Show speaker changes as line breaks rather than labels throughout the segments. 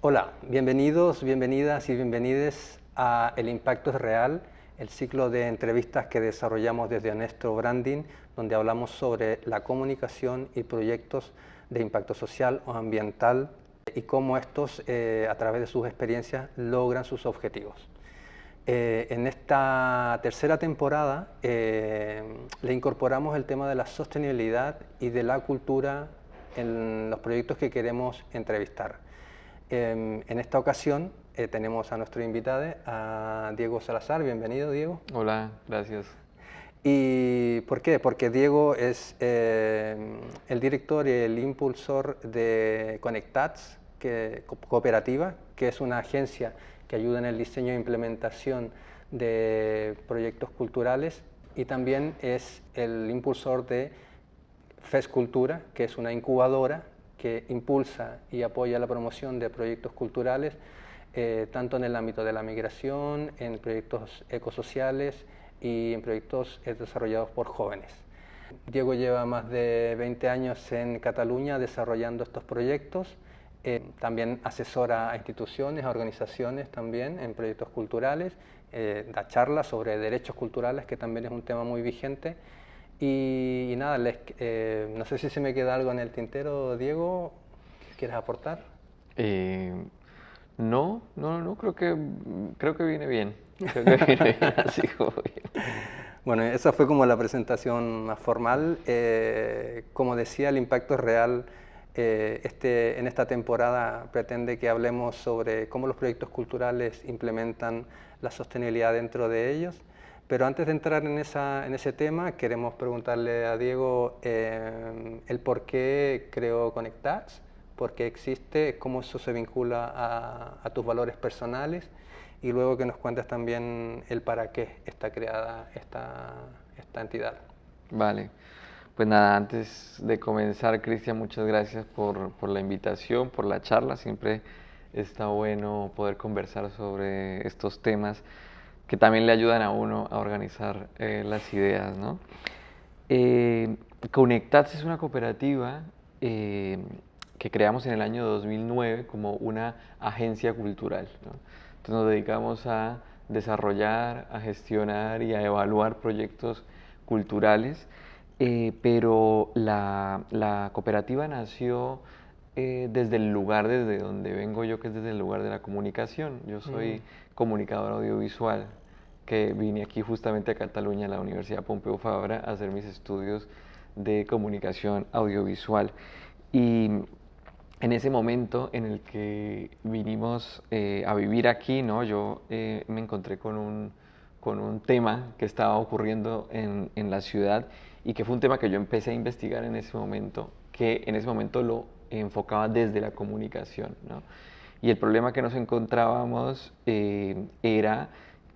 Hola, bienvenidos, bienvenidas y bienvenides a El Impacto es Real, el ciclo de entrevistas que desarrollamos desde Honesto Branding, donde hablamos sobre la comunicación y proyectos de impacto social o ambiental y cómo estos, a través de sus experiencias, logran sus objetivos. En esta tercera temporada le incorporamos el tema de la sostenibilidad y de la cultura en los proyectos que queremos entrevistar. En esta ocasión tenemos a nuestro invitado, a Diego Salazar. Bienvenido, Diego.
Hola, gracias.
¿Y por qué? Porque Diego es el director y el impulsor de Conectats, cooperativa, que es una agencia que ayuda en el diseño e implementación de proyectos culturales, y también es el impulsor de FES Cultura, que es una incubadora que impulsa y apoya la promoción de proyectos culturales, tanto en el ámbito de la migración, en proyectos ecosociales y en proyectos desarrollados por jóvenes. Diego lleva más de 20 años en Cataluña desarrollando estos proyectos. También asesora a instituciones, a organizaciones también en proyectos culturales, da charlas sobre derechos culturales, que también es un tema muy vigente. Y nada, no sé si se me queda algo en el tintero, Diego, ¿qué quieres aportar?
No, creo que viene bien. Creo que viene bien, así como bien.
Bueno, esa fue como la presentación más formal. Como decía, el impacto es real. En esta temporada pretende que hablemos sobre cómo los proyectos culturales implementan la sostenibilidad dentro de ellos. Pero antes de entrar en ese tema, queremos preguntarle a Diego el por qué creó Conectats, por qué existe, cómo eso se vincula a tus valores personales, y luego que nos cuentes también el para qué está creada esta entidad.
Vale, pues nada, antes de comenzar, Cristian, muchas gracias por la invitación, por la charla. Siempre está bueno poder conversar sobre estos temas que también le ayudan a uno a organizar las ideas, ¿no? Conectats es una cooperativa que creamos en el año 2009 como una agencia cultural, ¿no? Entonces nos dedicamos a desarrollar, a gestionar y a evaluar proyectos culturales, pero la cooperativa nació desde el lugar desde donde vengo yo, que es desde el lugar de la comunicación. Yo soy comunicador audiovisual, que vine aquí justamente a Cataluña, a la Universidad Pompeu Fabra, a hacer mis estudios de comunicación audiovisual. Y en ese momento en el que vinimos a vivir aquí, ¿no? Yo me encontré con un tema que estaba ocurriendo en la ciudad, y que fue un tema que yo empecé a investigar en ese momento, que en ese momento lo enfocaba desde la comunicación, ¿no? Y el problema que nos encontrábamos era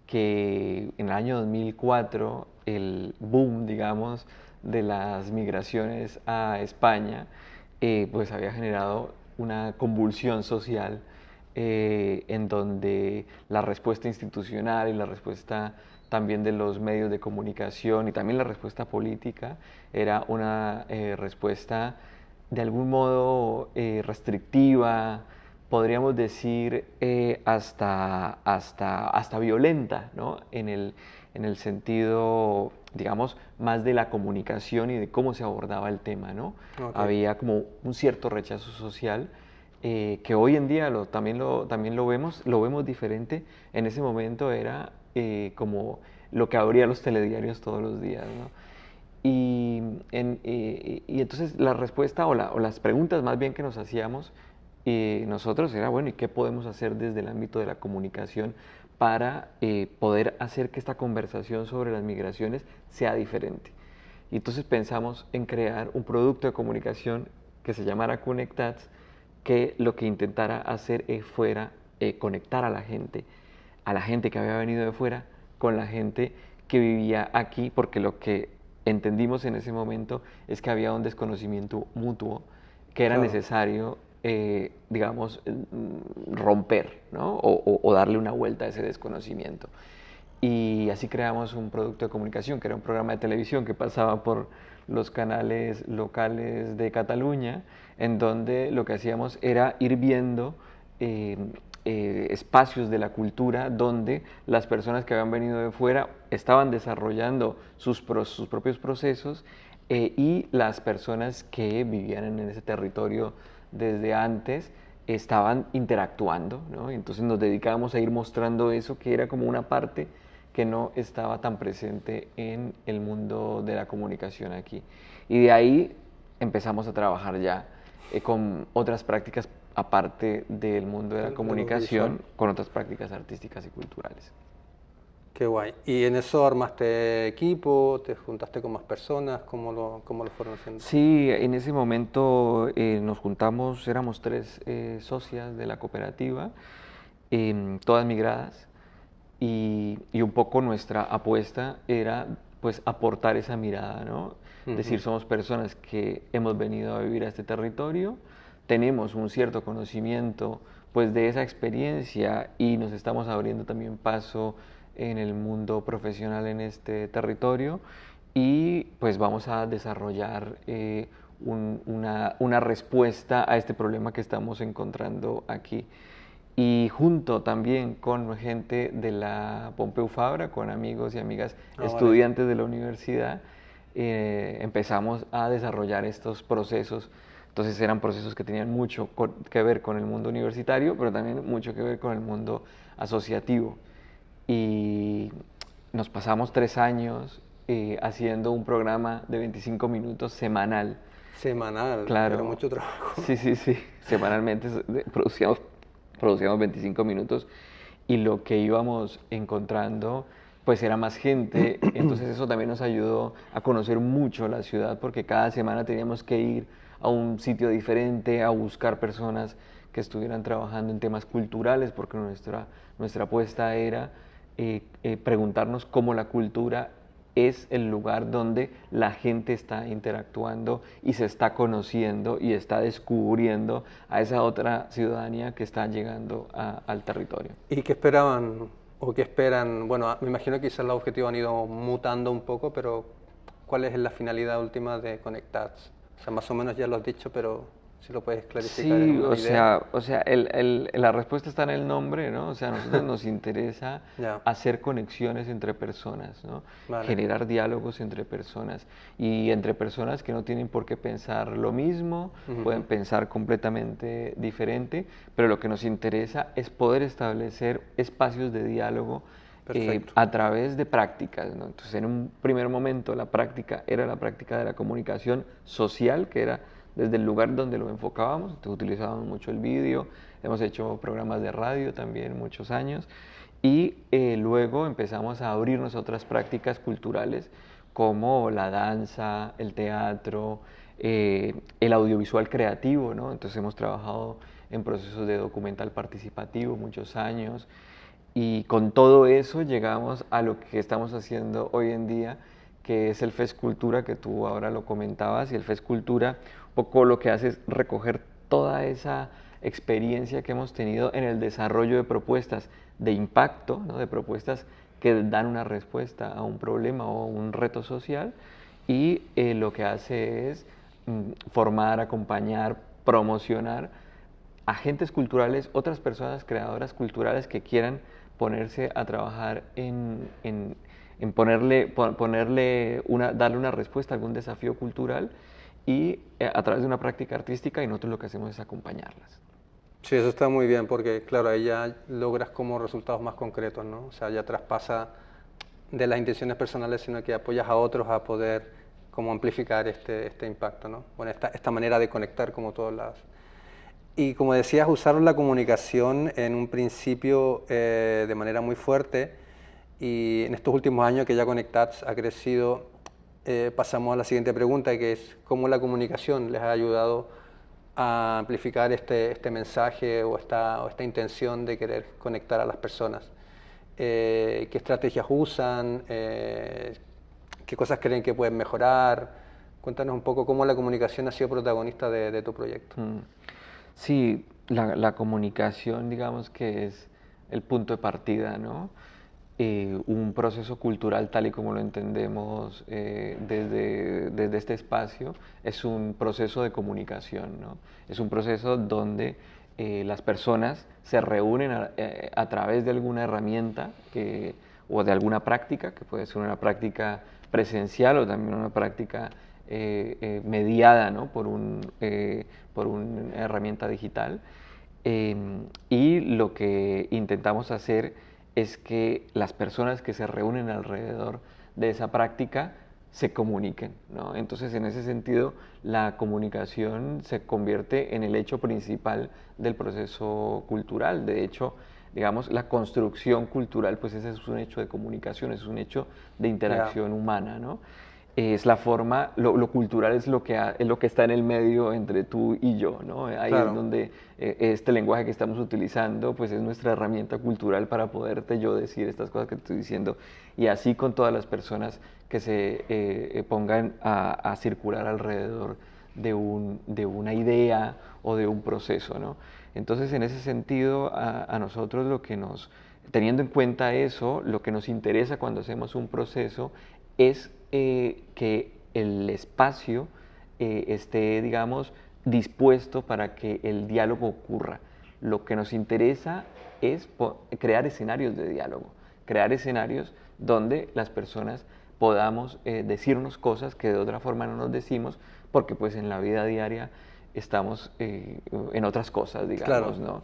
que en el año 2004 el boom, digamos, de las migraciones a España pues había generado una convulsión social en donde la respuesta institucional y la respuesta también de los medios de comunicación y también la respuesta política era una respuesta de algún modo restrictiva, podríamos decir hasta violenta, ¿no? En el sentido, digamos, más de la comunicación y de cómo se abordaba el tema, ¿no? Okay. Había como un cierto rechazo social que hoy en día también lo vemos diferente. En ese momento era como lo que abría los telediarios todos los días, ¿no? Y entonces la respuesta o las preguntas más bien que nos hacíamos nosotros era, bueno, ¿y qué podemos hacer desde el ámbito de la comunicación para poder hacer que esta conversación sobre las migraciones sea diferente? Y entonces pensamos en crear un producto de comunicación que se llamara Conectats, que lo que intentara hacer fuera conectar a la gente que había venido de fuera con la gente que vivía aquí, porque lo que entendimos en ese momento es que había un desconocimiento mutuo que era necesario, digamos, romper, ¿no? O darle una vuelta a ese desconocimiento. Y así creamos un producto de comunicación, que era un programa de televisión que pasaba por los canales locales de Cataluña, en donde lo que hacíamos era ir viendo espacios de la cultura donde las personas que habían venido de fuera estaban desarrollando sus propios procesos y las personas que vivían en ese territorio desde antes estaban interactuando, ¿no? Entonces nos dedicábamos a ir mostrando eso, que era como una parte que no estaba tan presente en el mundo de la comunicación aquí. Y de ahí empezamos a trabajar ya con otras prácticas aparte del mundo de la comunicación, con otras prácticas artísticas y culturales.
Qué guay. ¿Y en eso armaste equipo? ¿Te juntaste con más personas? ¿Cómo lo fueron haciendo?
Sí, en ese momento nos juntamos, éramos 3 socias de la cooperativa, todas migradas, y un poco nuestra apuesta era pues aportar esa mirada, ¿no? Es decir, somos personas que hemos venido a vivir a este territorio, tenemos un cierto conocimiento pues de esa experiencia y nos estamos abriendo también paso en el mundo profesional en este territorio y pues vamos a desarrollar una respuesta a este problema que estamos encontrando aquí. Y junto también con gente de la Pompeu Fabra, con amigos y amigas estudiantes de la universidad, empezamos a desarrollar estos procesos. Entonces eran procesos que tenían mucho que ver con el mundo universitario, pero también mucho que ver con el mundo asociativo. Y nos pasamos 3 años haciendo un programa de 25 minutos semanal.
Semanal,
Claro.
era mucho trabajo.
Sí, sí, sí. Semanalmente producíamos 25 minutos y lo que íbamos encontrando pues era más gente, entonces eso también nos ayudó a conocer mucho la ciudad porque cada semana teníamos que ir a un sitio diferente, a buscar personas que estuvieran trabajando en temas culturales porque nuestra apuesta era preguntarnos cómo la cultura es el lugar donde la gente está interactuando y se está conociendo y está descubriendo a esa otra ciudadanía que está llegando al territorio.
¿Y qué esperaban o qué esperan? Bueno, me imagino que quizás los objetivos han ido mutando un poco, pero ¿cuál es la finalidad última de Conectats? O sea, más o menos ya lo has dicho, pero si lo puedes clarificar en una idea.
O sea, la respuesta está en el nombre, ¿no? O sea, a nosotros nos interesa hacer conexiones entre personas, ¿no?
Vale.
Generar diálogos entre personas y entre personas que no tienen por qué pensar lo mismo, pueden pensar completamente diferente, pero lo que nos interesa es poder establecer espacios de diálogo a través de prácticas, ¿no? Entonces, en un primer momento la práctica era la práctica de la comunicación social, que era desde el lugar donde lo enfocábamos. Entonces, utilizábamos mucho el vídeo, hemos hecho programas de radio también muchos años y luego empezamos a abrirnos a otras prácticas culturales como la danza, el teatro, el audiovisual creativo, ¿no? Entonces hemos trabajado en procesos de documental participativo muchos años y con todo eso llegamos a lo que estamos haciendo hoy en día, que es el FES Cultura, que tú ahora lo comentabas, y el FES Cultura un poco lo que hace es recoger toda esa experiencia que hemos tenido en el desarrollo de propuestas de impacto, ¿no? De propuestas que dan una respuesta a un problema o a un reto social, y lo que hace es formar, acompañar, promocionar agentes culturales, otras personas creadoras culturales que quieran ponerse a trabajar en darle una respuesta a algún desafío cultural y a través de una práctica artística, y nosotros lo que hacemos es acompañarlas.
Sí, eso está muy bien porque, claro, ahí ya logras como resultados más concretos, ¿no? O sea, ya traspasa de las intenciones personales, sino que apoyas a otros a poder como amplificar este impacto, ¿no? Bueno, esta manera de conectar como todos lados. Y como decías, usaron la comunicación en un principio de manera muy fuerte, y en estos últimos años que ya Conectats ha crecido, pasamos a la siguiente pregunta, que es ¿cómo la comunicación les ha ayudado a amplificar este mensaje o esta intención de querer conectar a las personas? ¿Qué estrategias usan? ¿Qué cosas creen que pueden mejorar? Cuéntanos un poco cómo la comunicación ha sido protagonista de tu proyecto.
Sí, la comunicación, digamos que es el punto de partida, ¿no? Un proceso cultural tal y como lo entendemos desde este espacio es un proceso de comunicación, ¿no? Es un proceso donde las personas se reúnen a través de alguna herramienta o de alguna práctica, que puede ser una práctica presencial o también una práctica mediada, ¿no? por una herramienta digital. Y lo que intentamos hacer es que las personas que se reúnen alrededor de esa práctica se comuniquen, ¿no? Entonces, en ese sentido, la comunicación se convierte en el hecho principal del proceso cultural. De hecho, digamos, la construcción cultural, pues ese es un hecho de comunicación, es un hecho de interacción humana, ¿no? Es la forma, lo cultural es lo que está en el medio entre tú y yo, ¿no? Ahí es donde este lenguaje que estamos utilizando, pues es nuestra herramienta cultural para poderte yo decir estas cosas que te estoy diciendo, y así con todas las personas que se pongan a circular alrededor de una idea o de un proceso, ¿no? Entonces, en ese sentido, a nosotros teniendo en cuenta eso, lo que nos interesa cuando hacemos un proceso es que el espacio esté, digamos, dispuesto para que el diálogo ocurra. Lo que nos interesa es crear escenarios de diálogo, crear escenarios donde las personas podamos decirnos cosas que de otra forma no nos decimos, porque pues en la vida diaria estamos en otras cosas, digamos, ¿no?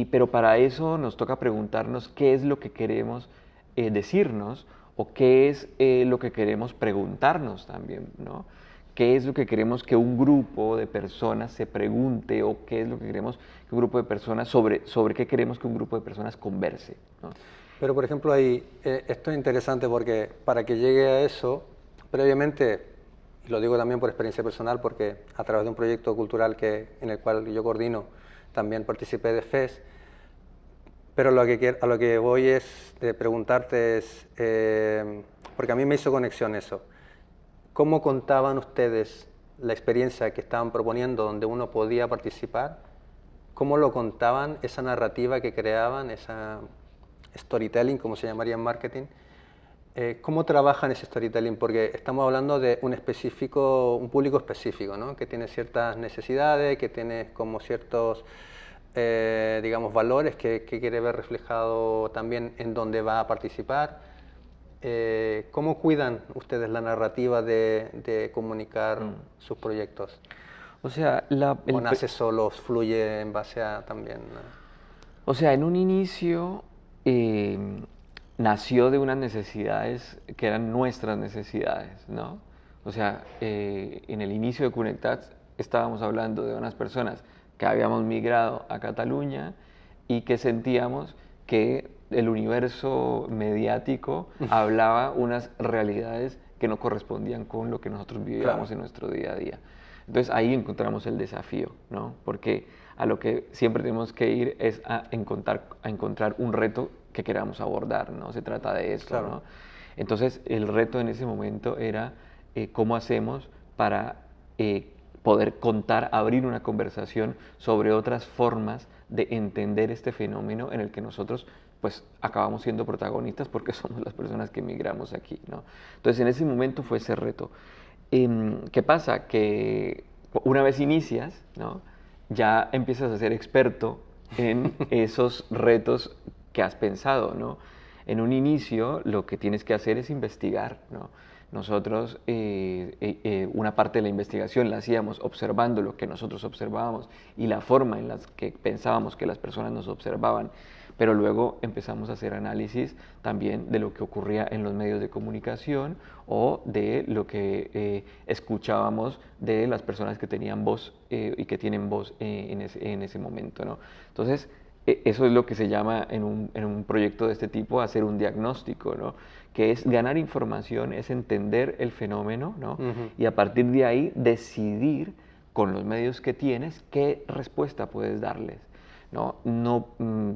Pero para eso nos toca preguntarnos qué es lo que queremos decirnos, o qué es lo que queremos preguntarnos también, ¿no? ¿Qué es lo que queremos que un grupo de personas se pregunte, o qué es lo que queremos que un grupo de personas, sobre qué queremos que un grupo de personas converse, ¿no?
Pero, por ejemplo, ahí, esto es interesante porque para que llegue a eso, previamente, y lo digo también por experiencia personal, porque a través de un proyecto cultural en el cual yo coordino, también participé de FES, pero a lo que voy es de preguntarte es, porque a mí me hizo conexión eso, ¿cómo contaban ustedes la experiencia que estaban proponiendo donde uno podía participar? ¿Cómo lo contaban, esa narrativa que creaban, esa storytelling, como se llamaría en marketing? ¿Cómo trabajan ese storytelling? Porque estamos hablando de un público específico, ¿no? Que tiene ciertas necesidades, que tiene como ciertos digamos, valores que quiere ver reflejado también en dónde va a participar. ¿Cómo cuidan ustedes la narrativa de comunicar sus proyectos?
O sea,
¿O nace solo, fluye en base a también?
O sea, en un inicio nació de unas necesidades que eran nuestras necesidades, ¿no? O sea, en el inicio de Conectats estábamos hablando de unas personas que habíamos migrado a Cataluña y que sentíamos que el universo mediático hablaba unas realidades que no correspondían con lo que nosotros vivíamos en nuestro día a día. Entonces ahí encontramos el desafío, ¿no? Porque a lo que siempre tenemos que ir es a encontrar un reto que queramos abordar, ¿no? Se trata de esto, ¿no? Entonces el reto en ese momento era cómo hacemos para poder abrir una conversación sobre otras formas de entender este fenómeno en el que nosotros pues acabamos siendo protagonistas porque somos las personas que emigramos aquí, ¿no? Entonces en ese momento fue ese reto. ¿Qué pasa? Que una vez inicias, ¿no? Ya empiezas a ser experto en esos retos que has pensado, ¿no? En un inicio lo que tienes que hacer es investigar, ¿no? Nosotros una parte de la investigación la hacíamos observando lo que nosotros observábamos y la forma en la que pensábamos que las personas nos observaban, pero luego empezamos a hacer análisis también de lo que ocurría en los medios de comunicación o de lo que escuchábamos de las personas que tenían voz y que tienen voz en ese momento, ¿no? Entonces, eso es lo que se llama en un proyecto de este tipo hacer un diagnóstico, ¿no? Que es ganar información, es entender el fenómeno, ¿no? Y a partir de ahí decidir con los medios que tienes qué respuesta puedes darles, ¿no?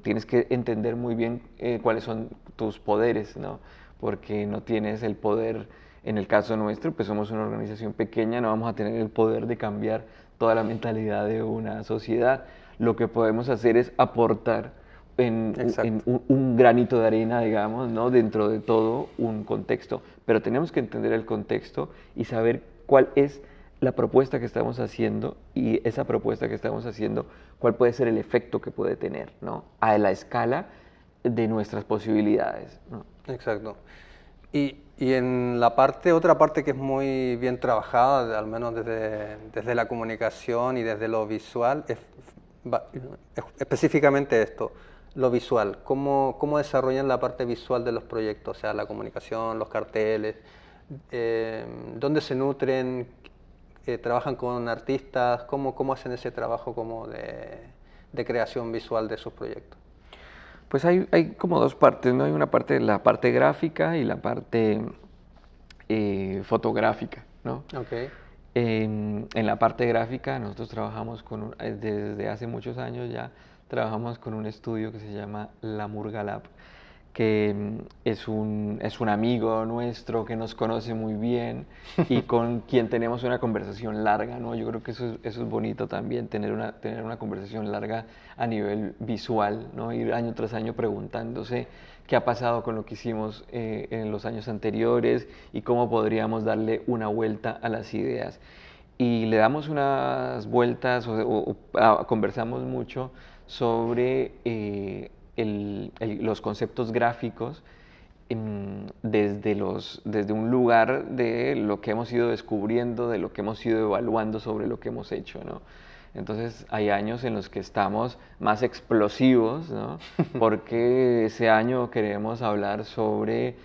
Tienes que entender muy bien cuáles son tus poderes, ¿no? Porque no tienes el poder, en el caso nuestro, pues somos una organización pequeña, no vamos a tener el poder de cambiar toda la mentalidad de una sociedad. Lo que podemos hacer es aportar en un granito de arena, digamos, ¿no? Dentro de todo un contexto. Pero tenemos que entender el contexto y saber cuál es la propuesta que estamos haciendo y esa propuesta que estamos haciendo, cuál puede ser el efecto que puede tener, ¿no? A la escala de nuestras posibilidades, ¿no?
Exacto. Y en la otra parte que es muy bien trabajada, al menos desde la comunicación y desde lo visual, es específicamente esto, lo visual. ¿Cómo desarrollan la parte visual de los proyectos? O sea, la comunicación, los carteles, ¿dónde se nutren? ¿Trabajan con artistas? ¿Cómo hacen ese trabajo como de creación visual de sus proyectos?
Pues hay como dos partes, ¿no? Hay una parte, la parte gráfica y la parte fotográfica, ¿no?
Okay.
En la parte gráfica nosotros trabajamos desde hace muchos años ya, trabajamos con un estudio que se llama La Murga Lab, que es un amigo nuestro que nos conoce muy bien y con quien tenemos una conversación larga, ¿no? Yo creo que eso es bonito también, tener una conversación larga a nivel visual, ¿no? Ir año tras año preguntándose qué ha pasado con lo que hicimos en los años anteriores y cómo podríamos darle una vuelta a las ideas. Y le damos unas vueltas conversamos mucho sobre los conceptos gráficos desde un lugar de lo que hemos ido descubriendo, de lo que hemos ido evaluando sobre lo que hemos hecho, ¿no? Entonces hay años en los que estamos más explosivos, ¿no? Porque ese año queremos hablar sobre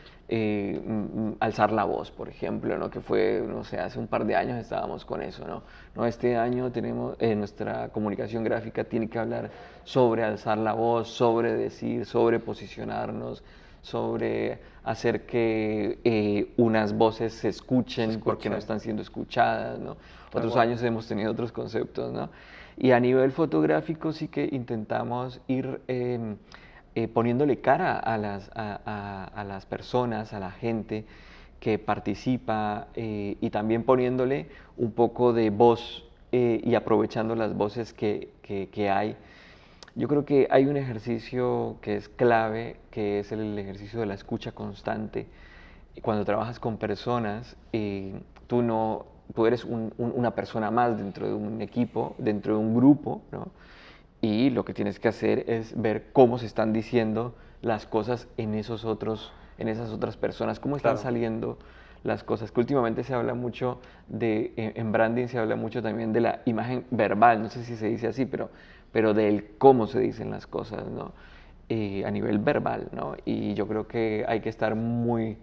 alzar la voz, por ejemplo, ¿no? Que fue, no sé, hace un par de años estábamos con eso, ¿no? No, este año tenemos, nuestra comunicación gráfica tiene que hablar sobre alzar la voz, sobre decir, sobre posicionarnos, sobre hacer que unas voces se escuchen porque no están siendo escuchadas, ¿no? Otros años hemos tenido otros conceptos, ¿no? Y a nivel fotográfico sí que intentamos ir poniéndole cara a las personas, a la gente que participa y también poniéndole un poco de voz y aprovechando las voces que hay. Yo creo que hay un ejercicio que es clave, que es el ejercicio de la escucha constante. Cuando trabajas con personas, tú eres una persona más dentro de un equipo, dentro de un grupo, ¿no? Y lo que tienes que hacer es ver cómo se están diciendo las cosas en esas otras personas, cómo están saliendo las cosas, que últimamente se habla mucho en branding se habla mucho también de la imagen verbal, no sé si se dice así, pero del cómo se dicen las cosas, ¿no? A nivel verbal, ¿no? Y yo creo que hay que estar muy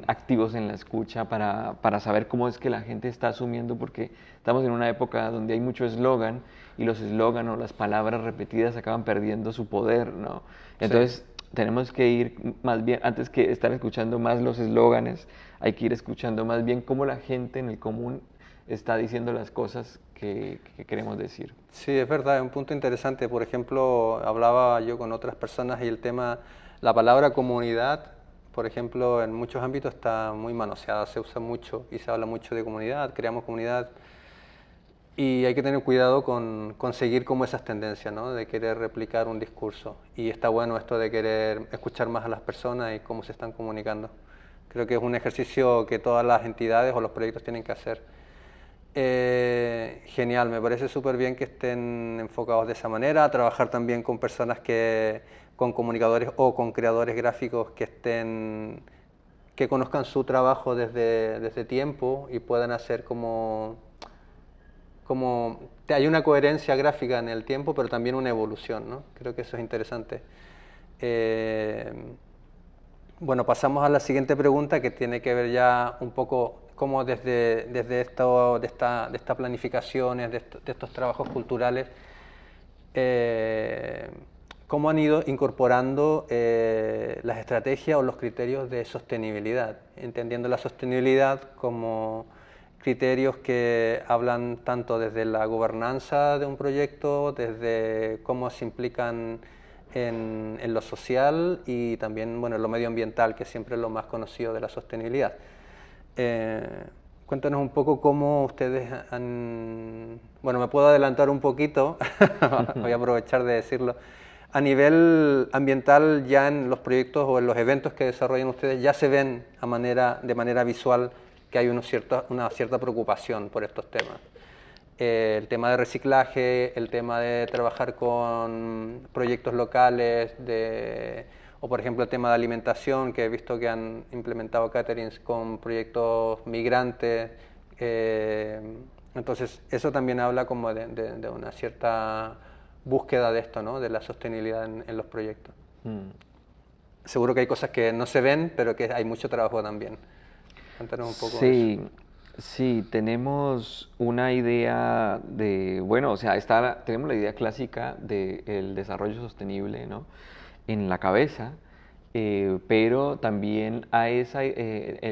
activos en la escucha para saber cómo es que la gente está asumiendo, porque estamos en una época donde hay mucho eslogan y los eslogan o las palabras repetidas acaban perdiendo su poder, ¿no? Entonces tenemos que ir más bien, antes que estar escuchando más los eslóganes, hay que ir escuchando más bien cómo la gente en el común está diciendo las cosas que queremos decir.
Sí, es verdad, es un punto interesante. Por ejemplo, hablaba yo con otras personas y la palabra comunidad, por ejemplo, en muchos ámbitos está muy manoseada, se usa mucho y se habla mucho de comunidad, creamos comunidad y hay que tener cuidado con seguir como esas tendencias, ¿no? De querer replicar un discurso. Y está bueno esto de querer escuchar más a las personas y cómo se están comunicando. Creo que es un ejercicio que todas las entidades o los proyectos tienen que hacer. Genial, me parece súper bien que estén enfocados de esa manera, trabajar también con personas con comunicadores o con creadores gráficos que conozcan su trabajo desde tiempo y puedan hacer hay una coherencia gráfica en el tiempo, pero también una evolución, ¿no? Creo que eso es interesante. Bueno, pasamos a la siguiente pregunta que tiene que ver ya un poco cómo desde esta planificaciones, de estos trabajos culturales, cómo han ido incorporando las estrategias o los criterios de sostenibilidad, entendiendo la sostenibilidad como criterios que hablan tanto desde la gobernanza de un proyecto, desde cómo se implican en lo social y también bueno, en lo medioambiental, que siempre es lo más conocido de la sostenibilidad. Cuéntanos un poco cómo ustedes han... Bueno, me puedo adelantar un poquito, voy a aprovechar de decirlo. A nivel ambiental, ya en los proyectos o en los eventos que desarrollan ustedes, ya se ven de manera visual que hay una cierta preocupación por estos temas. El tema de reciclaje, el tema de trabajar con proyectos locales, o por ejemplo el tema de alimentación, que he visto que han implementado caterings con proyectos migrantes. Entonces eso también habla como de una cierta búsqueda de esto, ¿no? De la sostenibilidad en los proyectos. Seguro que hay cosas que no se ven, pero que hay mucho trabajo también. Cuéntanos un poco de eso.
Sí, tenemos una idea bueno, o sea, tenemos la idea clásica del desarrollo sostenible, ¿no? En la cabeza, pero también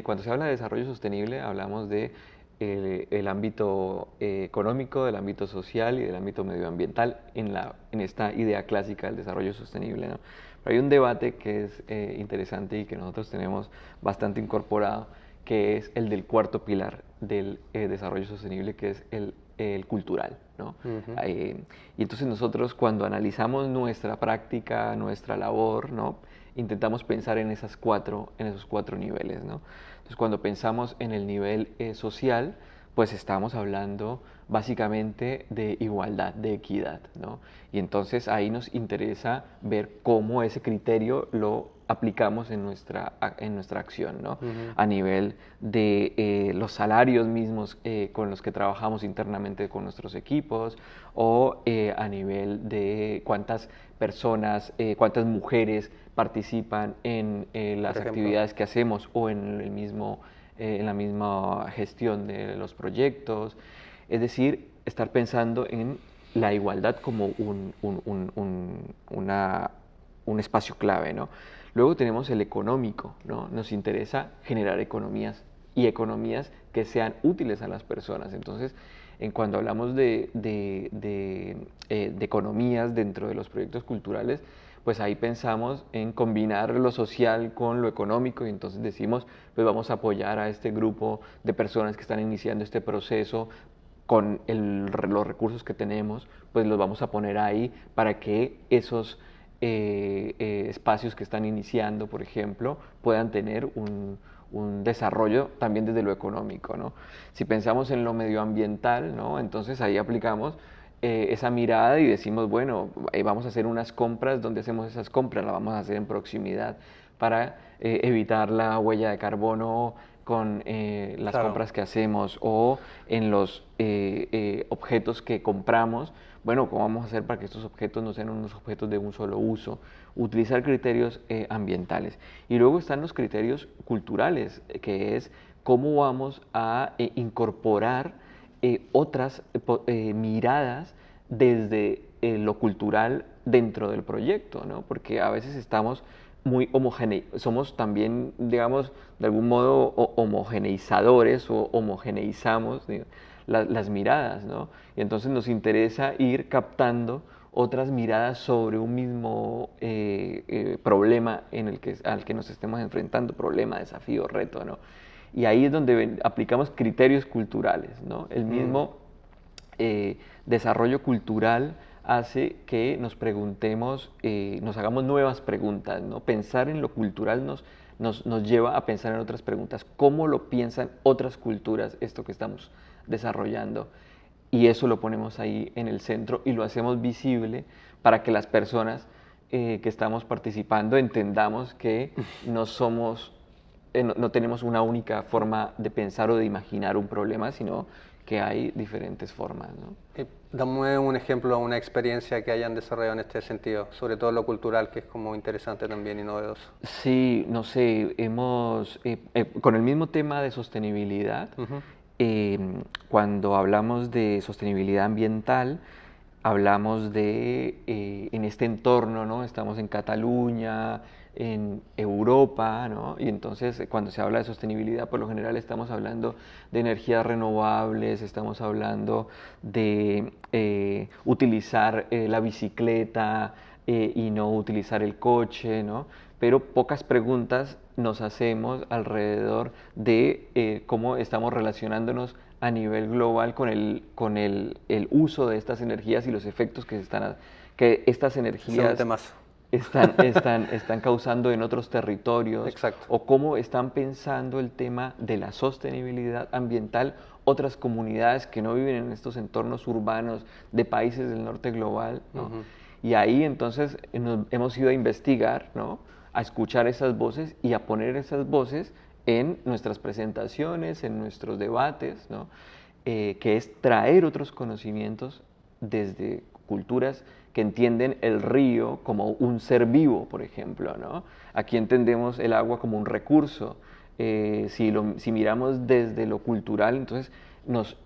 cuando se habla de desarrollo sostenible hablamos de el ámbito económico, del ámbito social y del ámbito medioambiental en esta idea clásica del desarrollo sostenible, ¿no? Pero hay un debate que es interesante y que nosotros tenemos bastante incorporado, que es el del cuarto pilar del desarrollo sostenible, que es el cultural, ¿no? Y entonces nosotros, cuando analizamos nuestra práctica, nuestra labor, ¿no? Intentamos pensar en esos cuatro niveles, ¿no? Entonces, cuando pensamos en el nivel social, pues estamos hablando básicamente de igualdad, de equidad, ¿no? Y entonces ahí nos interesa ver cómo ese criterio lo aplicamos en nuestra acción, ¿no? A nivel de los salarios mismos con los que trabajamos internamente con nuestros equipos, o a nivel de cuántas personas, cuántas mujeres participan en las actividades que hacemos, o en la misma gestión de los proyectos. Es decir, estar pensando en la igualdad como un espacio clave, ¿no? Luego tenemos el económico, ¿no? Nos interesa generar economías, y economías que sean útiles a las personas. Entonces, cuando hablamos de economías dentro de los proyectos culturales, pues ahí pensamos en combinar lo social con lo económico, y entonces decimos, pues vamos a apoyar a este grupo de personas que están iniciando este proceso con los recursos que tenemos, pues los vamos a poner ahí para que esos espacios que están iniciando, por ejemplo, puedan tener un desarrollo también desde lo económico, ¿no? Si pensamos en lo medioambiental, ¿no? Entonces ahí aplicamos esa mirada y decimos, bueno, vamos a hacer unas compras. ¿Dónde hacemos esas compras? Las vamos a hacer en proximidad para evitar la huella de carbono con las compras que hacemos, o en los objetos que compramos. Bueno, ¿cómo vamos a hacer para que estos objetos no sean unos objetos de un solo uso? Utilizar criterios ambientales. Y luego están los criterios culturales, que es cómo vamos a incorporar otras miradas desde lo cultural dentro del proyecto, ¿no? Porque a veces estamos muy somos también, digamos, de algún modo homogeneizadores, o homogeneizamos las miradas, ¿no? Y entonces nos interesa ir captando otras miradas sobre un mismo problema al que nos estemos enfrentando, problema, desafío, reto, ¿no? Y ahí es donde aplicamos criterios culturales, ¿no? El mismo desarrollo cultural hace que nos preguntemos, nos hagamos nuevas preguntas, ¿no? Pensar en lo cultural nos lleva a pensar en otras preguntas. ¿Cómo lo piensan otras culturas esto que estamos desarrollando? Y eso lo ponemos ahí en el centro y lo hacemos visible para que las personas que estamos participando entendamos que no tenemos una única forma de pensar o de imaginar un problema, sino que hay diferentes formas, ¿no?
Dame un ejemplo, una experiencia que hayan desarrollado en este sentido, sobre todo lo cultural, que es como interesante también y novedoso.
Sí, no sé, con el mismo tema de sostenibilidad, cuando hablamos de sostenibilidad ambiental, hablamos en este entorno, ¿no? Estamos en Cataluña, en Europa, ¿no? Y entonces cuando se habla de sostenibilidad, por lo general estamos hablando de energías renovables, estamos hablando de utilizar la bicicleta y no utilizar el coche, ¿no? Pero pocas preguntas nos hacemos alrededor de cómo estamos relacionándonos a nivel global con el uso de estas energías y los efectos que estas energías están causando en otros territorios.
Exacto.
O cómo están pensando el tema de la sostenibilidad ambiental otras comunidades que no viven en estos entornos urbanos de países del norte global, ¿no? Y ahí entonces hemos ido a investigar, ¿no? A escuchar esas voces y a poner esas voces en nuestras presentaciones, en nuestros debates, ¿no? Que es traer otros conocimientos desde culturas que entienden el río como un ser vivo, por ejemplo, ¿no? Aquí entendemos el agua como un recurso. Si miramos desde lo cultural, entonces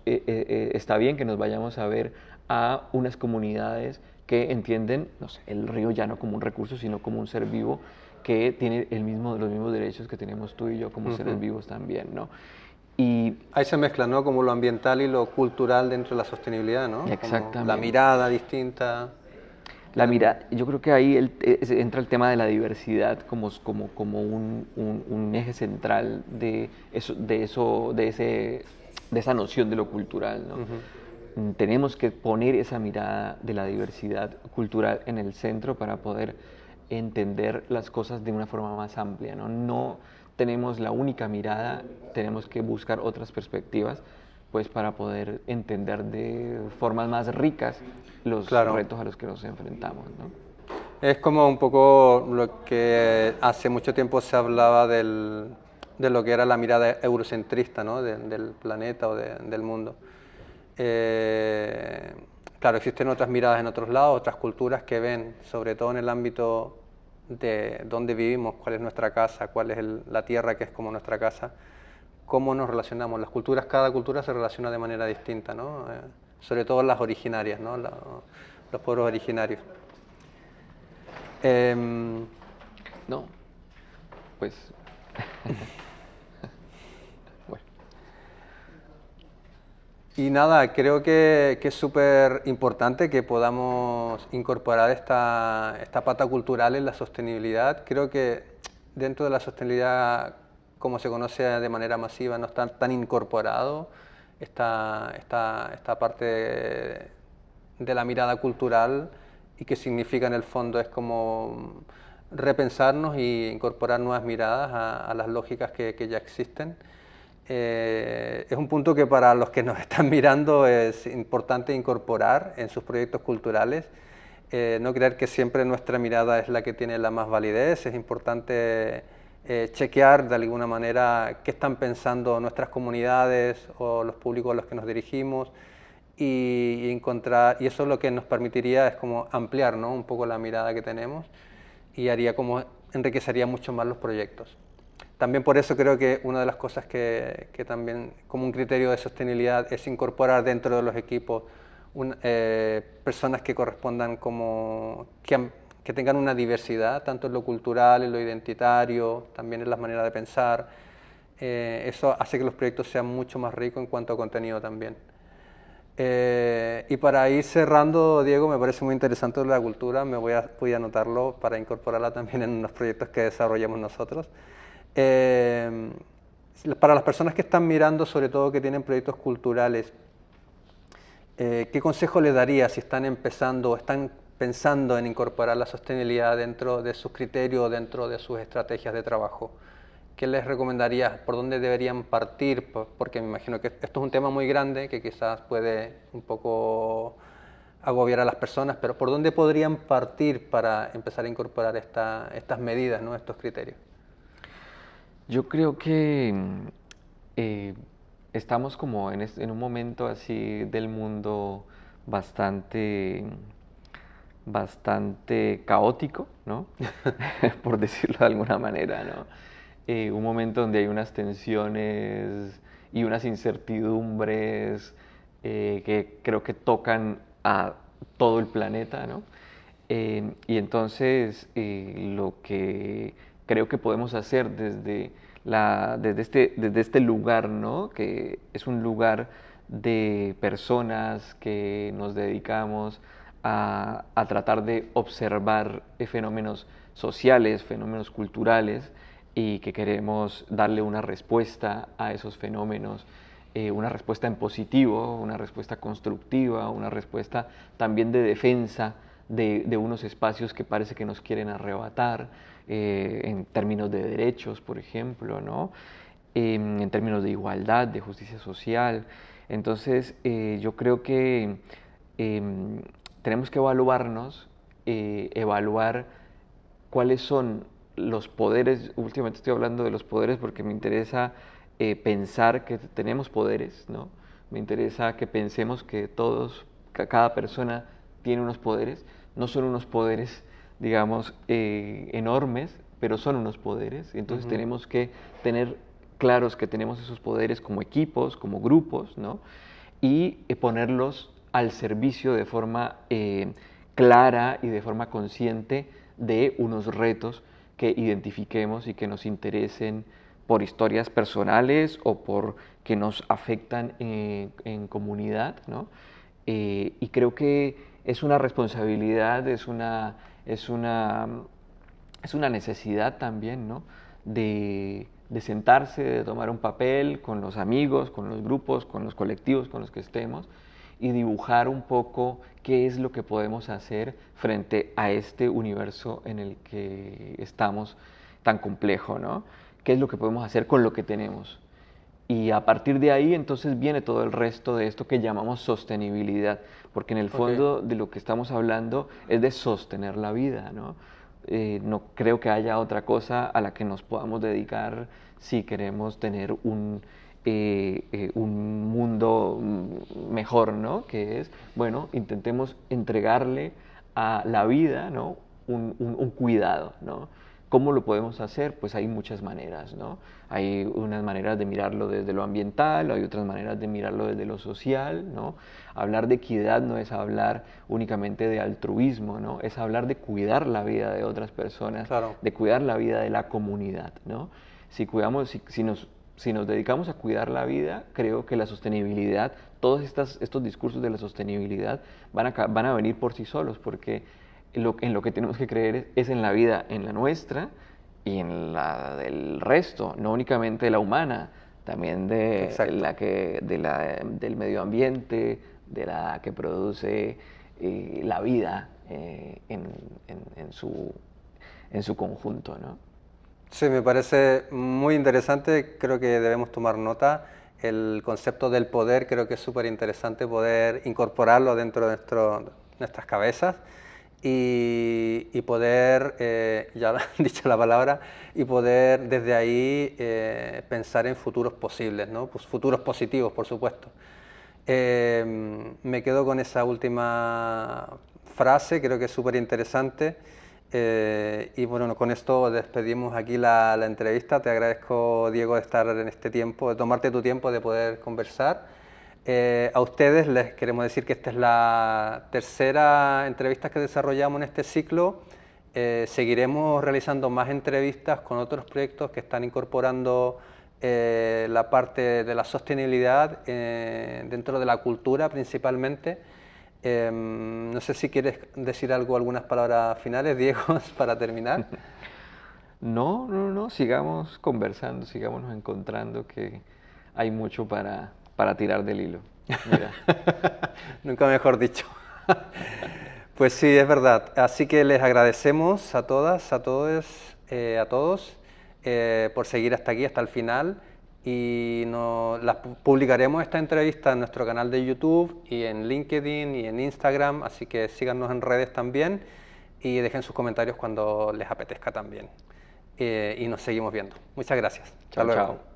está bien que nos vayamos a ver a unas comunidades que entienden, no sé, el río ya no como un recurso, sino como un ser vivo que tiene los mismos derechos que tenemos tú y yo como seres vivos también, ¿no? Y
ahí se mezcla, ¿no? Como lo ambiental y lo cultural dentro de la sostenibilidad, ¿no?
exactamente.
Como la mirada distinta.
La mirada, yo creo que ahí entra el tema de la diversidad como un eje central de esa noción de lo cultural, ¿no? Tenemos que poner esa mirada de la diversidad cultural en el centro para poder entender las cosas de una forma más amplia, ¿no? No tenemos la única mirada, tenemos que buscar otras perspectivas, pues para poder entender de formas más ricas los retos a los que nos enfrentamos, ¿no?
Es como un poco lo que hace mucho tiempo se hablaba de lo que era la mirada eurocentrista, ¿no? Del planeta o del mundo. Claro, existen otras miradas en otros lados, otras culturas que ven, sobre todo en el ámbito de dónde vivimos, cuál es nuestra casa, cuál es la tierra que es como nuestra casa, cómo nos relacionamos. Las culturas, cada cultura se relaciona de manera distinta, ¿no? Sobre todo las originarias, ¿no? Los pueblos originarios.
No, pues... bueno.
Y nada, creo que es súper importante que podamos incorporar esta pata cultural en la sostenibilidad. Creo que dentro de la sostenibilidad, como se conoce de manera masiva, no está tan incorporado esta parte de la mirada cultural, y que significa en el fondo es como repensarnos e incorporar nuevas miradas a las lógicas que ya existen. Es un punto que para los que nos están mirando es importante incorporar en sus proyectos culturales. No creer que siempre nuestra mirada es la que tiene la más validez. Es importante chequear de alguna manera qué están pensando nuestras comunidades o los públicos a los que nos dirigimos, y encontrar, y eso lo que nos permitiría es como ampliar, ¿no? Un poco la mirada que tenemos, y enriquecería mucho más los proyectos. También por eso creo que una de las cosas que también como un criterio de sostenibilidad es incorporar dentro de los equipos personas que correspondan que tengan una diversidad, tanto en lo cultural, en lo identitario, también en las maneras de pensar. Eso hace que los proyectos sean mucho más ricos en cuanto a contenido también. Y para ir cerrando, Diego, me parece muy interesante la cultura, voy a anotarlo para incorporarla también en los proyectos que desarrollamos nosotros. Para las personas que están mirando, sobre todo que tienen proyectos culturales, ¿qué consejo les daría si están empezando o están pensando en incorporar la sostenibilidad dentro de sus criterios, dentro de sus estrategias de trabajo? ¿Qué les recomendarías? ¿Por dónde deberían partir? Porque me imagino que esto es un tema muy grande que quizás puede un poco agobiar a las personas, pero ¿por dónde podrían partir para empezar a incorporar estas medidas, ¿no? Estos criterios?
Yo creo que estamos como en un momento así del mundo bastante caótico, ¿no? Por decirlo de alguna manera, ¿no? Un momento donde hay unas tensiones y unas incertidumbres que creo que tocan a todo el planeta, ¿no? Y entonces lo que creo que podemos hacer desde este lugar, ¿no? Que es un lugar de personas que nos dedicamos a tratar de observar fenómenos sociales, fenómenos culturales, y que queremos darle una respuesta a esos fenómenos, una respuesta en positivo, una respuesta constructiva, una respuesta también de defensa de unos espacios que parece que nos quieren arrebatar, en términos de derechos, por ejemplo, ¿no? En términos de igualdad, de justicia social. Entonces, yo creo que tenemos que evaluarnos, evaluar cuáles son los poderes. Últimamente estoy hablando de los poderes porque me interesa pensar que tenemos poderes, ¿no? Me interesa que pensemos que cada persona tiene unos poderes. No son unos poderes, digamos, enormes, pero son unos poderes. Entonces tenemos que tener claros que tenemos esos poderes como equipos, como grupos, ¿no? Y ponerlos al servicio de forma clara y de forma consciente de unos retos que identifiquemos y que nos interesen por historias personales o por que nos afectan en comunidad, ¿no? Y creo que es una responsabilidad, es una necesidad también, ¿no? De sentarse, de tomar un papel con los amigos, con los grupos, con los colectivos con los que estemos y dibujar un poco qué es lo que podemos hacer frente a este universo en el que estamos tan complejo, ¿no? ¿Qué es lo que podemos hacer con lo que tenemos? Y a partir de ahí entonces viene todo el resto de esto que llamamos sostenibilidad, porque en el fondo de lo que estamos hablando es de sostener la vida, ¿no? No creo que haya otra cosa a la que nos podamos dedicar si queremos tener un mundo mejor, ¿no? Que es, bueno, intentemos entregarle a la vida, ¿no? un cuidado, ¿no? ¿Cómo lo podemos hacer? Pues hay muchas maneras, ¿no? Hay unas maneras de mirarlo desde lo ambiental, hay otras maneras de mirarlo desde lo social, ¿no? Hablar de equidad no es hablar únicamente de altruismo, ¿no? Es hablar de cuidar la vida de otras personas,
Claro.
de cuidar la vida de la comunidad, ¿no? Si nos dedicamos a cuidar la vida, creo que la sostenibilidad, todos estos discursos de la sostenibilidad van a venir por sí solos, porque en lo que tenemos que creer es en la vida, en la nuestra y en la del resto, no únicamente de la humana, también del medio ambiente, de la que produce la vida en su conjunto, ¿no?
Sí, me parece muy interesante, creo que debemos tomar nota. El concepto del poder creo que es súper interesante poder incorporarlo dentro de nuestras cabezas y poder, ya han dicho la palabra, y poder desde ahí pensar en futuros posibles, ¿no? Pues futuros positivos, por supuesto. Me quedo con esa última frase, creo que es súper interesante. Y bueno, con esto despedimos aquí la entrevista. Te agradezco, Diego, de estar en este tiempo, de tomarte tu tiempo de poder conversar. A ustedes les queremos decir que esta es la tercera entrevista que desarrollamos en este ciclo. Seguiremos realizando más entrevistas con otros proyectos que están incorporando la parte de la sostenibilidad dentro de la cultura principalmente. No sé si quieres decir algo, algunas palabras finales, Diego, para terminar.
No, sigamos conversando, sigámonos encontrando, que hay mucho para tirar del hilo. Mira.
Nunca mejor dicho. Pues sí, es verdad. Así que les agradecemos a todas, a todos, por seguir hasta aquí, hasta el final. Y publicaremos esta entrevista en nuestro canal de YouTube y en LinkedIn y en Instagram, así que síganos en redes también y dejen sus comentarios cuando les apetezca también. Y nos seguimos viendo. Muchas gracias.
Chao, chao.